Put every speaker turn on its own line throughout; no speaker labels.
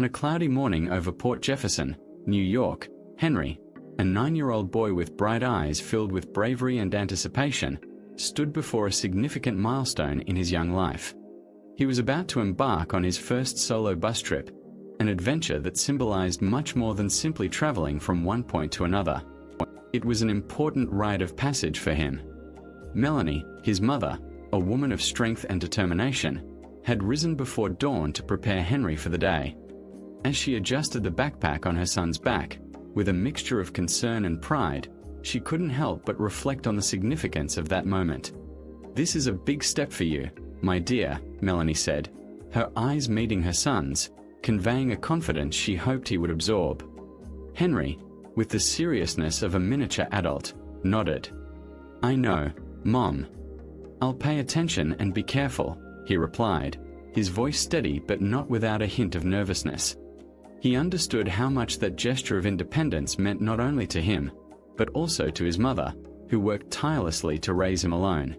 On a cloudy morning over Port Jefferson, New York, Henry, a 9-year-old boy with bright eyes filled with bravery and anticipation, stood before a significant milestone in his young life. He was about to embark on his first solo bus trip, an adventure that symbolized much more than simply traveling from one point to another. It was an important rite of passage for him. Melanie, his mother, a woman of strength and determination, had risen before dawn to prepare Henry for the day. As she adjusted the backpack on her son's back, with a mixture of concern and pride, she couldn't help but reflect on the significance of that moment. "This is a big step for you, my dear," Melanie said, her eyes meeting her son's, conveying a confidence she hoped he would absorb. Henry, with the seriousness of a miniature adult, nodded. "I know, Mom. I'll pay attention and be careful," he replied, his voice steady but not without a hint of nervousness. He understood how much that gesture of independence meant not only to him, but also to his mother, who worked tirelessly to raise him alone.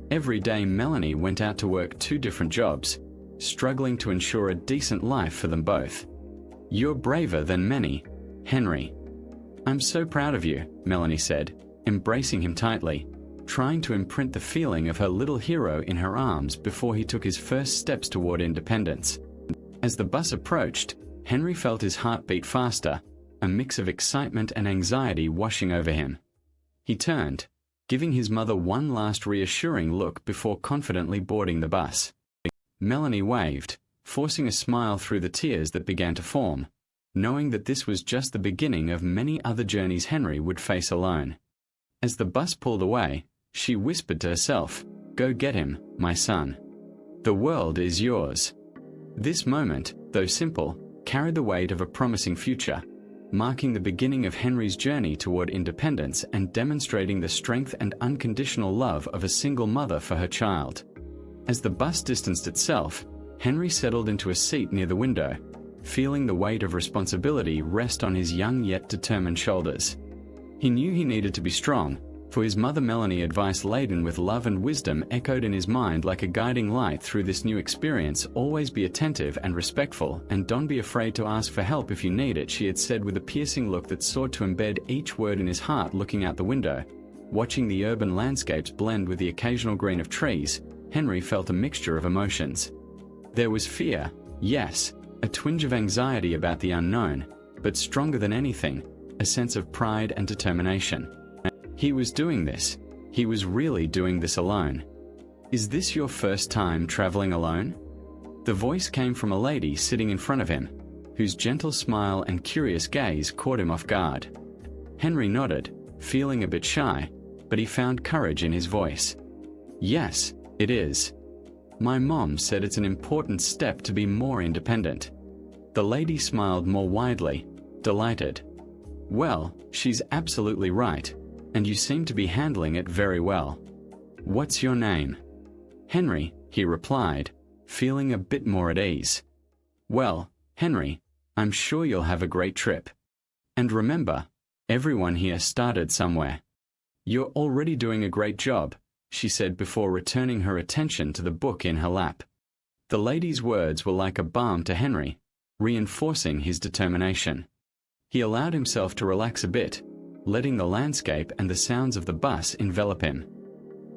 Every day Melanie went out to work 2 different jobs, struggling to ensure a decent life for them both. "You're braver than many, Henry." "I'm so proud of you," Melanie said, embracing him tightly, trying to imprint the feeling of her little hero in her arms before he took his first steps toward independence. As the bus approached, Henry felt his heart beat faster, a mix of excitement and anxiety washing over him. He turned, giving his mother one last reassuring look before confidently boarding the bus. Melanie waved, forcing a smile through the tears that began to form, knowing that this was just the beginning of many other journeys Henry would face alone. As the bus pulled away, she whispered to herself, "Go get him, my son. The world is yours." This moment, though simple, carried the weight of a promising future, marking the beginning of Henry's journey toward independence and demonstrating the strength and unconditional love of a single mother for her child. As the bus distanced itself, Henry settled into a seat near the window, feeling the weight of responsibility rest on his young yet determined shoulders. He knew he needed to be strong, for his mother Melanie's advice laden with love and wisdom echoed in his mind like a guiding light through this new experience. "Always be attentive and respectful, and don't be afraid to ask for help if you need it," she had said with a piercing look that sought to embed each word in his heart. Looking out the window, watching the urban landscapes blend with the occasional green of trees, Henry felt a mixture of emotions. There was fear, yes, a twinge of anxiety about the unknown, but stronger than anything, a sense of pride and determination. He was doing this. He was really doing this alone. "Is this your first time traveling alone?" The voice came from a lady sitting in front of him, whose gentle smile and curious gaze caught him off guard. Henry nodded, feeling a bit shy, but he found courage in his voice. "Yes, it is. My mom said it's an important step to be more independent." The lady smiled more widely, delighted. "Well, she's absolutely right. And you seem to be handling it very well. What's your name?" "Henry," he replied, feeling a bit more at ease. "Well, Henry, I'm sure you'll have a great trip. And remember, everyone here started somewhere. You're already doing a great job," she said before returning her attention to the book in her lap. The lady's words were like a balm to Henry, reinforcing his determination. He allowed himself to relax a bit, letting the landscape and the sounds of the bus envelop him.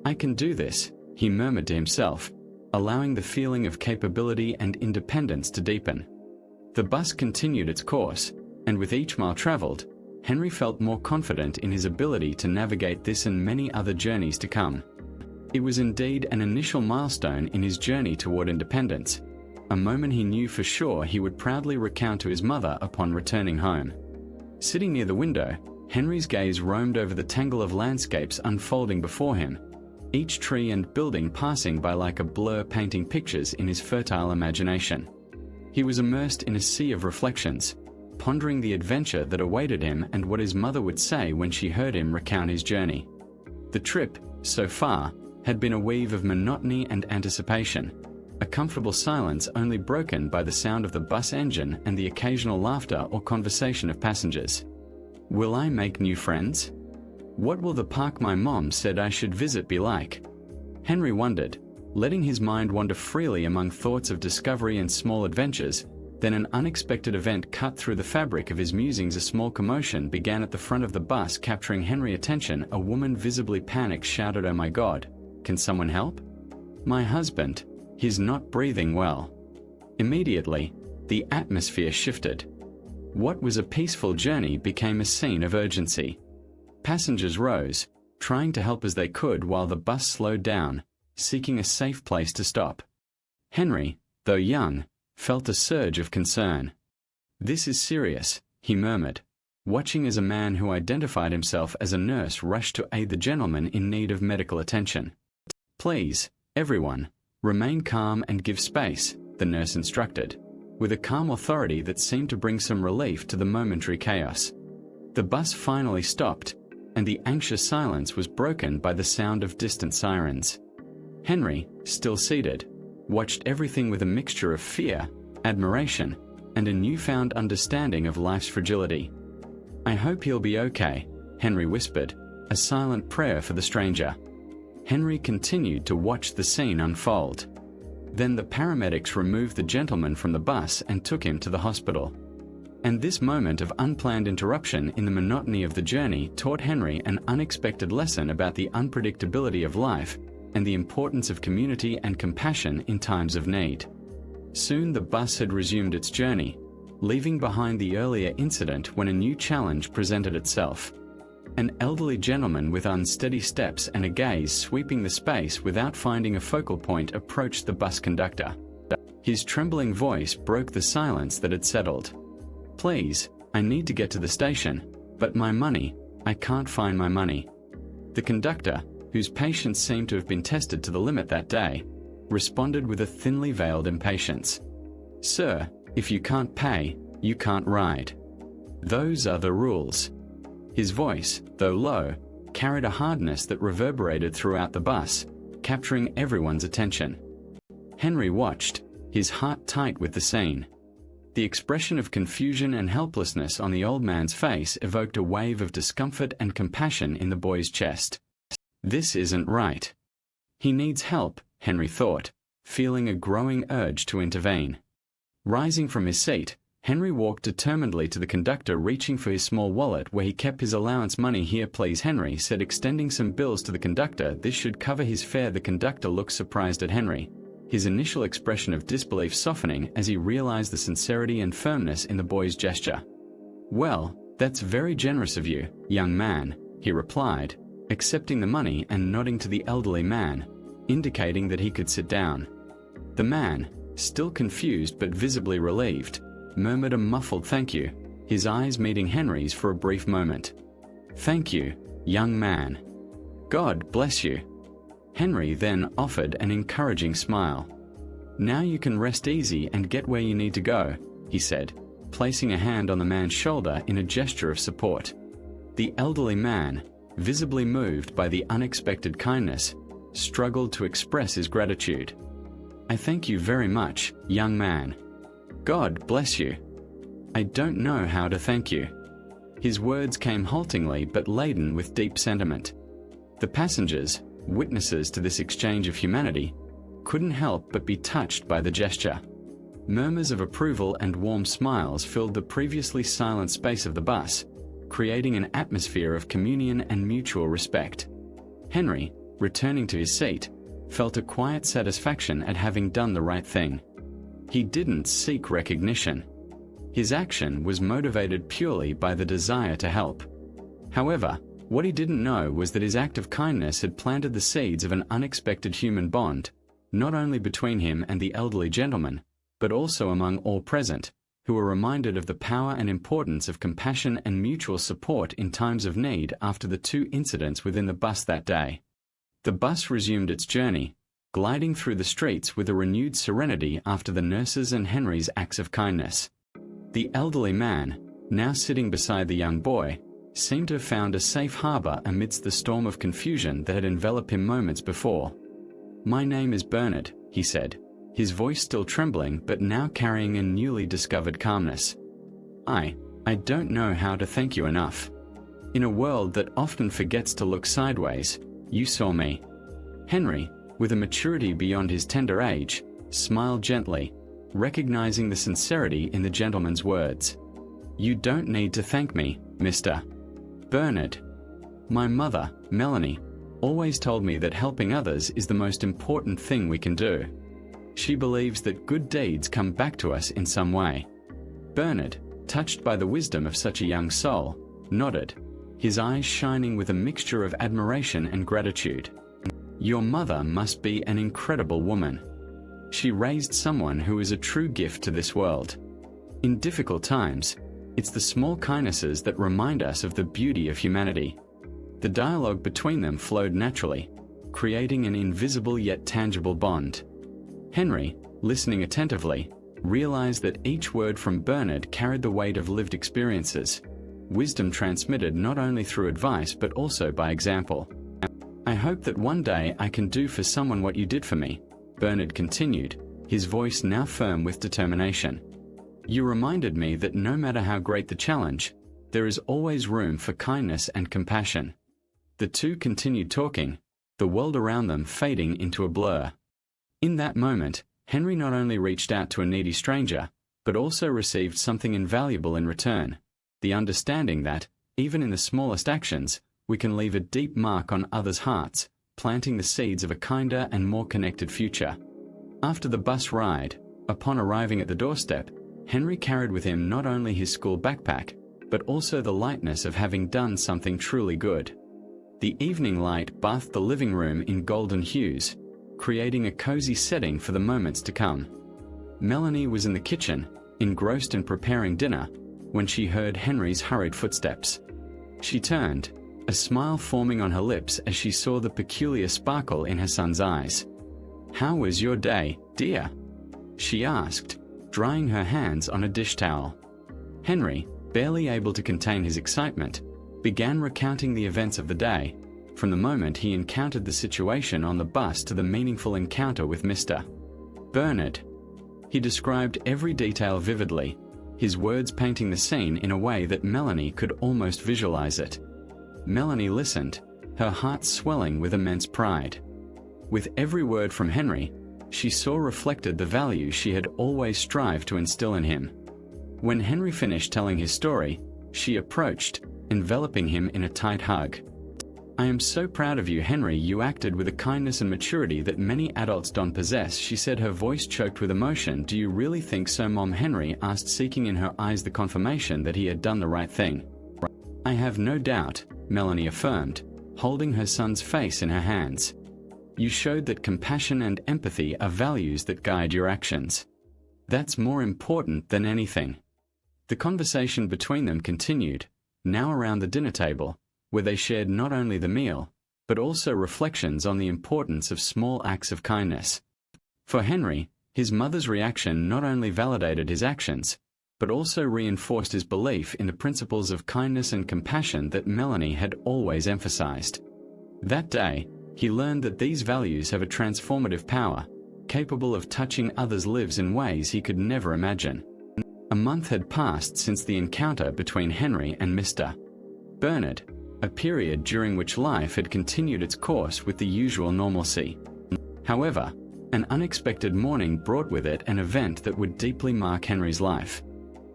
"I can do this," he murmured to himself, allowing the feeling of capability and independence to deepen. The bus continued its course, and with each mile traveled, Henry felt more confident in his ability to navigate this and many other journeys to come. It was indeed an initial milestone in his journey toward independence, a moment he knew for sure he would proudly recount to his mother upon returning home. Sitting near the window, Henry's gaze roamed over the tangle of landscapes unfolding before him, each tree and building passing by like a blur painting pictures in his fertile imagination. He was immersed in a sea of reflections, pondering the adventure that awaited him and what his mother would say when she heard him recount his journey. The trip, so far, had been a weave of monotony and anticipation, a comfortable silence only broken by the sound of the bus engine and the occasional laughter or conversation of passengers. Will I make new friends? What will the park my mom said I should visit be like? Henry wondered, letting his mind wander freely among thoughts of discovery and small adventures, Then an unexpected event cut through the fabric of his musings. A small commotion began at the front of the bus, capturing Henry's attention. A woman, visibly panicked, shouted, "Oh my God, can someone help? My husband, he's not breathing well." Immediately, the atmosphere shifted. What was a peaceful journey became a scene of urgency. Passengers rose, trying to help as they could while the bus slowed down, seeking a safe place to stop. Henry, though young, felt a surge of concern. "This is serious," he murmured, watching as a man who identified himself as a nurse rushed to aid the gentleman in need of medical attention. "Please, everyone, remain calm and give space," the nurse instructed, with a calm authority that seemed to bring some relief to the momentary chaos. The bus finally stopped, and the anxious silence was broken by the sound of distant sirens. Henry, still seated, watched everything with a mixture of fear, admiration, and a newfound understanding of life's fragility. "I hope he'll be okay," Henry whispered, a silent prayer for the stranger. Henry continued to watch the scene unfold. Then the paramedics removed the gentleman from the bus and took him to the hospital. And this moment of unplanned interruption in the monotony of the journey taught Henry an unexpected lesson about the unpredictability of life and the importance of community and compassion in times of need. Soon the bus had resumed its journey, leaving behind the earlier incident when a new challenge presented itself. An elderly gentleman with unsteady steps and a gaze sweeping the space without finding a focal point approached the bus conductor. His trembling voice broke the silence that had settled. "Please, I need to get to the station, but my money, I can't find my money." The conductor, whose patience seemed to have been tested to the limit that day, responded with a thinly veiled impatience. "Sir, if you can't pay, you can't ride. Those are the rules." His voice, though low, carried a hardness that reverberated throughout the bus, capturing everyone's attention. Henry watched, his heart tight with the scene. The expression of confusion and helplessness on the old man's face evoked a wave of discomfort and compassion in the boy's chest. This isn't right. He needs help, Henry thought, feeling a growing urge to intervene. Rising from his seat, Henry walked determinedly to the conductor, reaching for his small wallet where he kept his allowance money. "Here, please," Henry said, extending some bills to the conductor. "This should cover his fare." The conductor looked surprised at Henry, his initial expression of disbelief softening as he realized the sincerity and firmness in the boy's gesture. "Well, that's very generous of you, young man," he replied, accepting the money and nodding to the elderly man, indicating that he could sit down. The man, still confused but visibly relieved, murmured a muffled thank you, his eyes meeting Henry's for a brief moment. "Thank you, young man. God bless you." Henry then offered an encouraging smile. "Now you can rest easy and get where you need to go," he said, placing a hand on the man's shoulder in a gesture of support. The elderly man, visibly moved by the unexpected kindness, struggled to express his gratitude. "I thank you very much, young man. God bless you. I don't know how to thank you." His words came haltingly but laden with deep sentiment. The passengers, witnesses to this exchange of humanity, couldn't help but be touched by the gesture. Murmurs of approval and warm smiles filled the previously silent space of the bus, creating an atmosphere of communion and mutual respect. Henry, returning to his seat, felt a quiet satisfaction at having done the right thing. He didn't seek recognition. His action was motivated purely by the desire to help. However, what he didn't know was that his act of kindness had planted the seeds of an unexpected human bond, not only between him and the elderly gentleman, but also among all present, who were reminded of the power and importance of compassion and mutual support in times of need after the two incidents within the bus that day. The bus resumed its journey, gliding through the streets with a renewed serenity after the nurses and Henry's acts of kindness. The elderly man, now sitting beside the young boy, seemed to have found a safe harbor amidst the storm of confusion that had enveloped him moments before. "My name is Bernard," he said, his voice still trembling but now carrying a newly discovered calmness. I don't know how to thank you enough. In a world that often forgets to look sideways, you saw me." Henry, with a maturity beyond his tender age, smiled gently, recognizing the sincerity in the gentleman's words. "You don't need to thank me, Mr. Bernard. My mother, Melanie, always told me that helping others is the most important thing we can do. She believes that good deeds come back to us in some way." Bernard, touched by the wisdom of such a young soul, nodded, his eyes shining with a mixture of admiration and gratitude. "Your mother must be an incredible woman. She raised someone who is a true gift to this world. In difficult times, it's the small kindnesses that remind us of the beauty of humanity." The dialogue between them flowed naturally, creating an invisible yet tangible bond. Henry, listening attentively, realized that each word from Bernard carried the weight of lived experiences, wisdom transmitted not only through advice but also by example. "I hope that one day I can do for someone what you did for me," Bernard continued, his voice now firm with determination. "You reminded me that no matter how great the challenge, there is always room for kindness and compassion." The two continued talking, the world around them fading into a blur. In that moment, Henry not only reached out to a needy stranger, but also received something invaluable in return: the understanding that, even in the smallest actions, we can leave a deep mark on others' hearts, planting the seeds of a kinder and more connected future. After the bus ride, upon arriving at the doorstep, Henry carried with him not only his school backpack, but also the lightness of having done something truly good. The evening light bathed the living room in golden hues, creating a cozy setting for the moments to come. Melanie was in the kitchen, engrossed in preparing dinner, when she heard Henry's hurried footsteps. She turned, a smile forming on her lips as she saw the peculiar sparkle in her son's eyes. "How was your day, dear?" she asked, drying her hands on a dish towel. Henry, barely able to contain his excitement, began recounting the events of the day, from the moment he encountered the situation on the bus to the meaningful encounter with Mr. Bernard. He described every detail vividly, his words painting the scene in a way that Melanie could almost visualize it. Melanie listened, her heart swelling with immense pride. With every word from Henry, she saw reflected the values she had always strived to instill in him. When Henry finished telling his story, she approached, enveloping him in a tight hug. "I am so proud of you, Henry. You acted with a kindness and maturity that many adults don't possess," she said, her voice choked with emotion. "Do you really think so, Mom?" Henry asked, seeking in her eyes the confirmation that he had done the right thing. "I have no doubt," Melanie affirmed, holding her son's face in her hands. "You showed that compassion and empathy are values that guide your actions. That's more important than anything." The conversation between them continued, now around the dinner table, where they shared not only the meal, but also reflections on the importance of small acts of kindness. For Henry, his mother's reaction not only validated his actions, but also reinforced his belief in the principles of kindness and compassion that Melanie had always emphasized. That day, he learned that these values have a transformative power, capable of touching others' lives in ways he could never imagine. A month had passed since the encounter between Henry and Mr. Bernard, a period during which life had continued its course with the usual normalcy. However, an unexpected morning brought with it an event that would deeply mark Henry's life.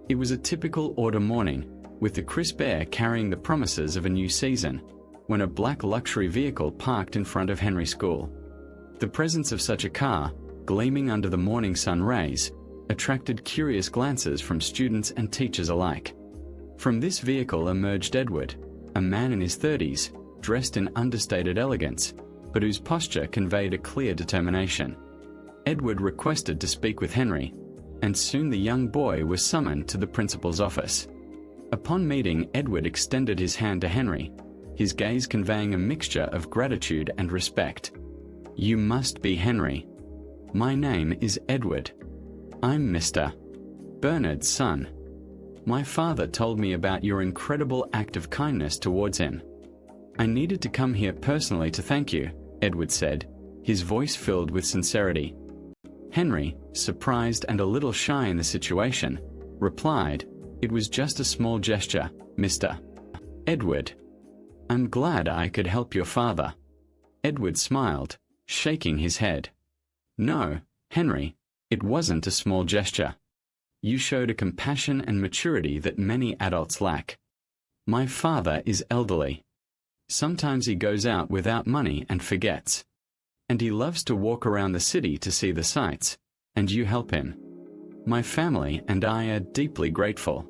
It was a typical autumn morning, with the crisp air carrying the promises of a new season, when a black luxury vehicle parked in front of Henry's school. The presence of such a car, gleaming under the morning sun rays, attracted curious glances from students and teachers alike. From this vehicle emerged Edward, a man in his 30s, dressed in understated elegance, but whose posture conveyed a clear determination. Edward requested to speak with Henry, and soon the young boy was summoned to the principal's office. Upon meeting, Edward extended his hand to Henry, his gaze conveying a mixture of gratitude and respect. "You must be Henry. My name is Edward. I'm Mr. Bernard's son. My father told me about your incredible act of kindness towards him. I needed to come here personally to thank you," Edward said, his voice filled with sincerity. Henry, surprised and a little shy in the situation, replied, "It was just a small gesture, Mr. Edward. I'm glad I could help your father." Edward smiled, shaking his head. "No, Henry, It wasn't a small gesture. You showed a compassion and maturity that many adults lack. My father is elderly. Sometimes he goes out without money and forgets. And he loves to walk around the city to see the sights, and you help him. My family and I are deeply grateful.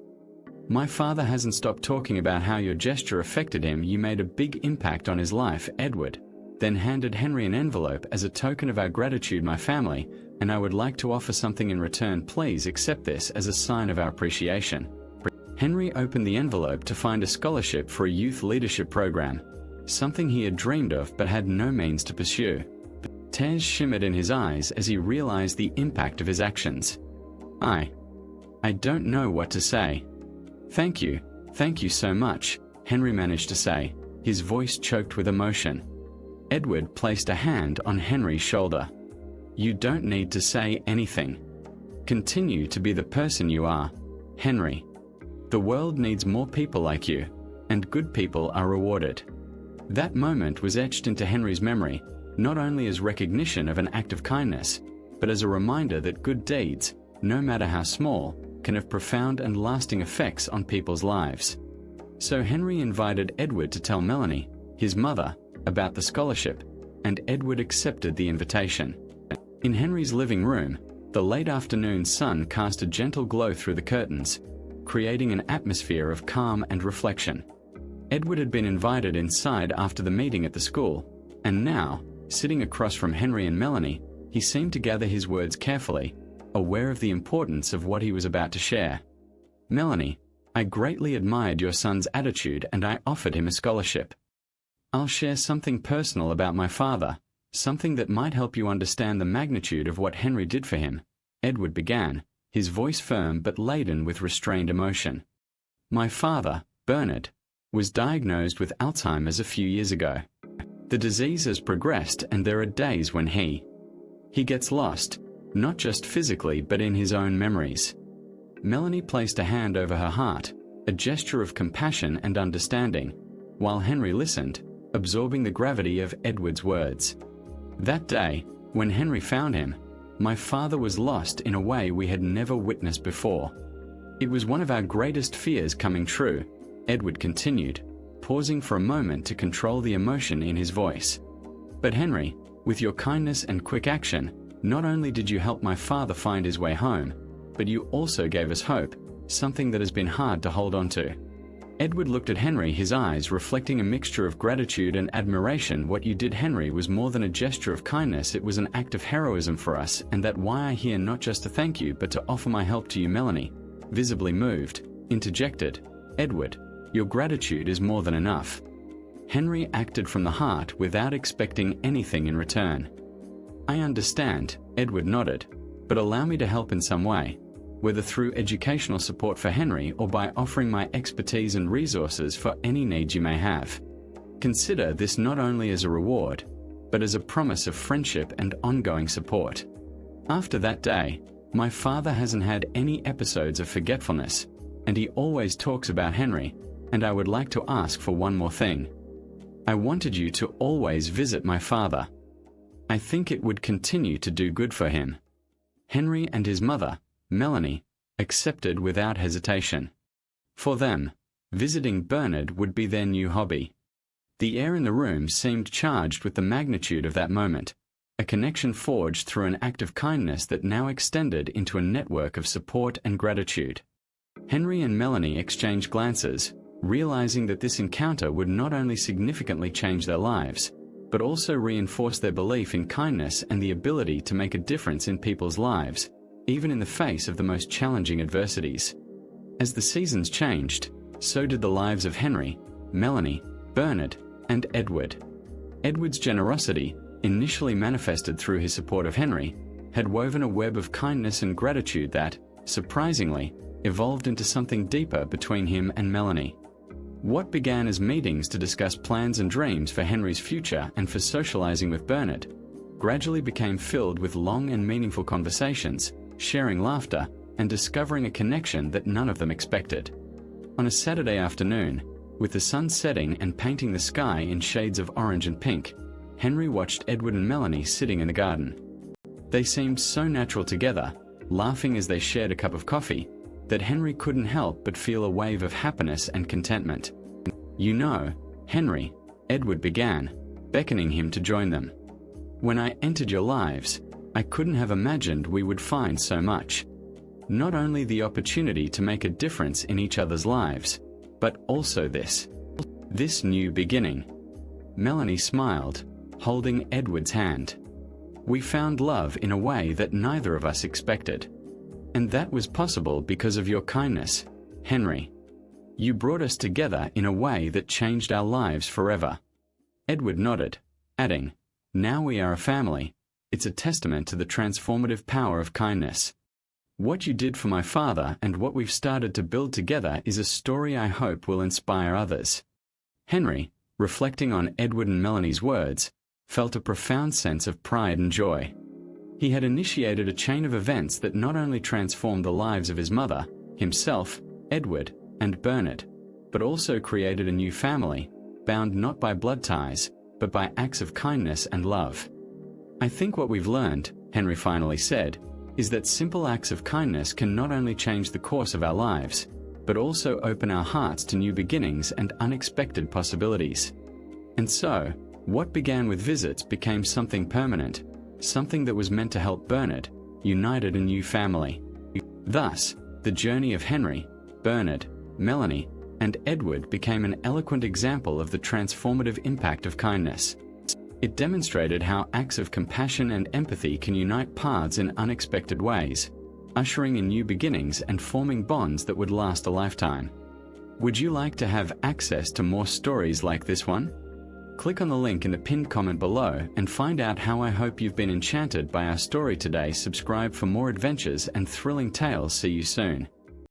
My father hasn't stopped talking about how your gesture affected him. You made a big impact on his life. Edward then handed Henry an envelope. As a token of our gratitude, my family and I would like to offer something in return. Please accept this as a sign of our appreciation. Henry opened the envelope to find a scholarship for a youth leadership program, something he had dreamed of but had no means to pursue. Tears shimmered in his eyes as he realized the impact of his actions. I don't know what to say. Thank you so much, Henry managed to say, his voice choked with emotion. Edward placed a hand on Henry's shoulder. You don't need to say anything. Continue to be the person you are, Henry. The world needs more people like you, and good people are rewarded. That moment was etched into Henry's memory, not only as recognition of an act of kindness, but as a reminder that good deeds, no matter how small, can have profound and lasting effects on people's lives. So Henry invited Edward to tell Melanie, his mother, about the scholarship, and Edward accepted the invitation. In Henry's living room, the late afternoon sun cast a gentle glow through the curtains, creating an atmosphere of calm and reflection. Edward had been invited inside after the meeting at the school, and now, sitting across from Henry and Melanie, he seemed to gather his words carefully, aware of the importance of what he was about to share. Melanie, I greatly admired your son's attitude and I offered him a scholarship. I'll share something personal about my father, something that might help you understand the magnitude of what Henry did for him, Edward began, his voice firm but laden with restrained emotion. My father, Bernard, was diagnosed with Alzheimer's a few years ago. The disease has progressed and there are days when he gets lost, not just physically but in his own memories. Melanie placed a hand over her heart, a gesture of compassion and understanding, while Henry listened, absorbing the gravity of Edward's words. That day, when Henry found him, my father was lost in a way we had never witnessed before. It was one of our greatest fears coming true, Edward continued, pausing for a moment to control the emotion in his voice. But Henry, with your kindness and quick action, not only did you help my father find his way home, but you also gave us hope, something that has been hard to hold on to. Edward looked at Henry, his eyes reflecting a mixture of gratitude and admiration. What you did, Henry, was more than a gesture of kindness. It was an act of heroism for us, and that's why I'm here, not just to thank you but to offer my help to you. Melanie, visibly moved, interjected, Edward, your gratitude is more than enough. Henry acted from the heart without expecting anything in return. I understand, Edward nodded, but allow me to help in some way, whether through educational support for Henry or by offering my expertise and resources for any needs you may have. Consider this not only as a reward, but as a promise of friendship and ongoing support. After that day, my father hasn't had any episodes of forgetfulness, and he always talks about Henry, and I would like to ask for one more thing. I wanted you to always visit my father. I think it would continue to do good for him. Henry and his mother, Melanie, accepted without hesitation. For them, visiting Bernard would be their new hobby. The air in the room seemed charged with the magnitude of that moment, a connection forged through an act of kindness that now extended into a network of support and gratitude. Henry and Melanie exchanged glances, realizing that this encounter would not only significantly change their lives, but also reinforce their belief in kindness and the ability to make a difference in people's lives, even in the face of the most challenging adversities. As the seasons changed, so did the lives of Henry, Melanie, Bernard, and Edward. Edward's generosity, initially manifested through his support of Henry, had woven a web of kindness and gratitude that, surprisingly, evolved into something deeper between him and Melanie. What began as meetings to discuss plans and dreams for Henry's future and for socializing with Bernard, gradually became filled with long and meaningful conversations, sharing laughter, and discovering a connection that none of them expected. On a Saturday afternoon, with the sun setting and painting the sky in shades of orange and pink, Henry watched Edward and Melanie sitting in the garden. They seemed so natural together, laughing as they shared a cup of coffee, that Henry couldn't help but feel a wave of happiness and contentment. "You know, Henry," Edward began, beckoning him to join them. "When I entered your lives, I couldn't have imagined we would find so much. Not only the opportunity to make a difference in each other's lives, but also this new beginning." Melanie smiled, holding Edward's hand. "We found love in a way that neither of us expected. And that was possible because of your kindness, Henry. You brought us together in a way that changed our lives forever." Edward nodded, adding, "Now we are a family. It's a testament to the transformative power of kindness. What you did for my father and what we've started to build together is a story I hope will inspire others." Henry, reflecting on Edward and Melanie's words, felt a profound sense of pride and joy. He had initiated a chain of events that not only transformed the lives of his mother, himself, Edward, and Bernard, but also created a new family, bound not by blood ties, but by acts of kindness and love. "I think what we've learned," Henry finally said, "is that simple acts of kindness can not only change the course of our lives, but also open our hearts to new beginnings and unexpected possibilities." And so, what began with visits became something permanent, something that was meant to help Bernard, united a new family. Thus, the journey of Henry, Bernard, Melanie, and Edward became an eloquent example of the transformative impact of kindness. It demonstrated how acts of compassion and empathy can unite paths in unexpected ways, ushering in new beginnings and forming bonds that would last a lifetime. Would you like to have access to more stories like this one? Click on the link in the pinned comment below and find out how. I hope you've been enchanted by our story today. Subscribe for more adventures and thrilling tales. See you soon.